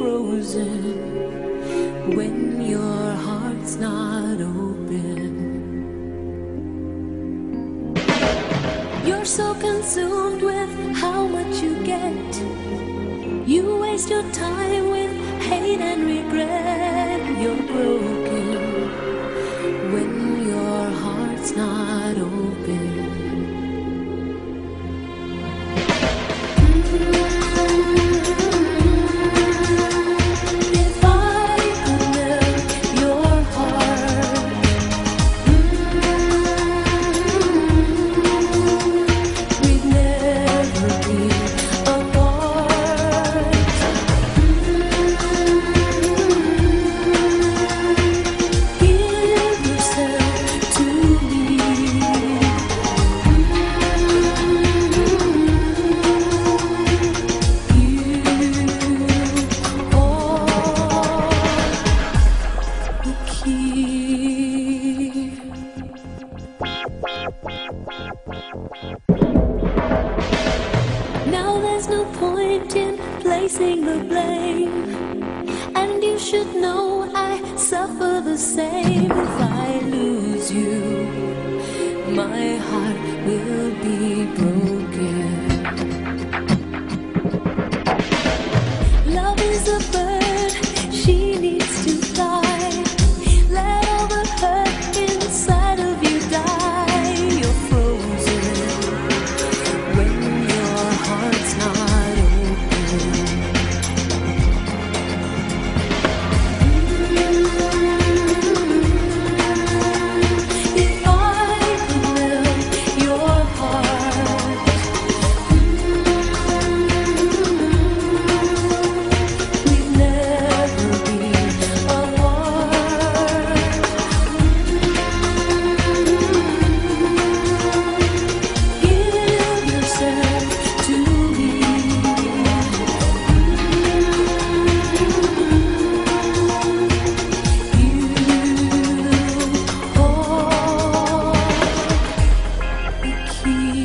frozen when your heart's not open. You're so consumed with how much you get. You waste your time with hate and regret. You're broken when your heart's not open. If I could melt your heart, we'd never be apart. Give yourself to me. Now there's no point in placing the blame, and you should know I suffer the same. If I lose you, my heart will be broken. Love is a bird, she needs to fly. Let all the hurt inside of you die. You're frozen when your heart's not open. If I could melt your heart, we'd never be apart. Give yourself to me. You hold the key.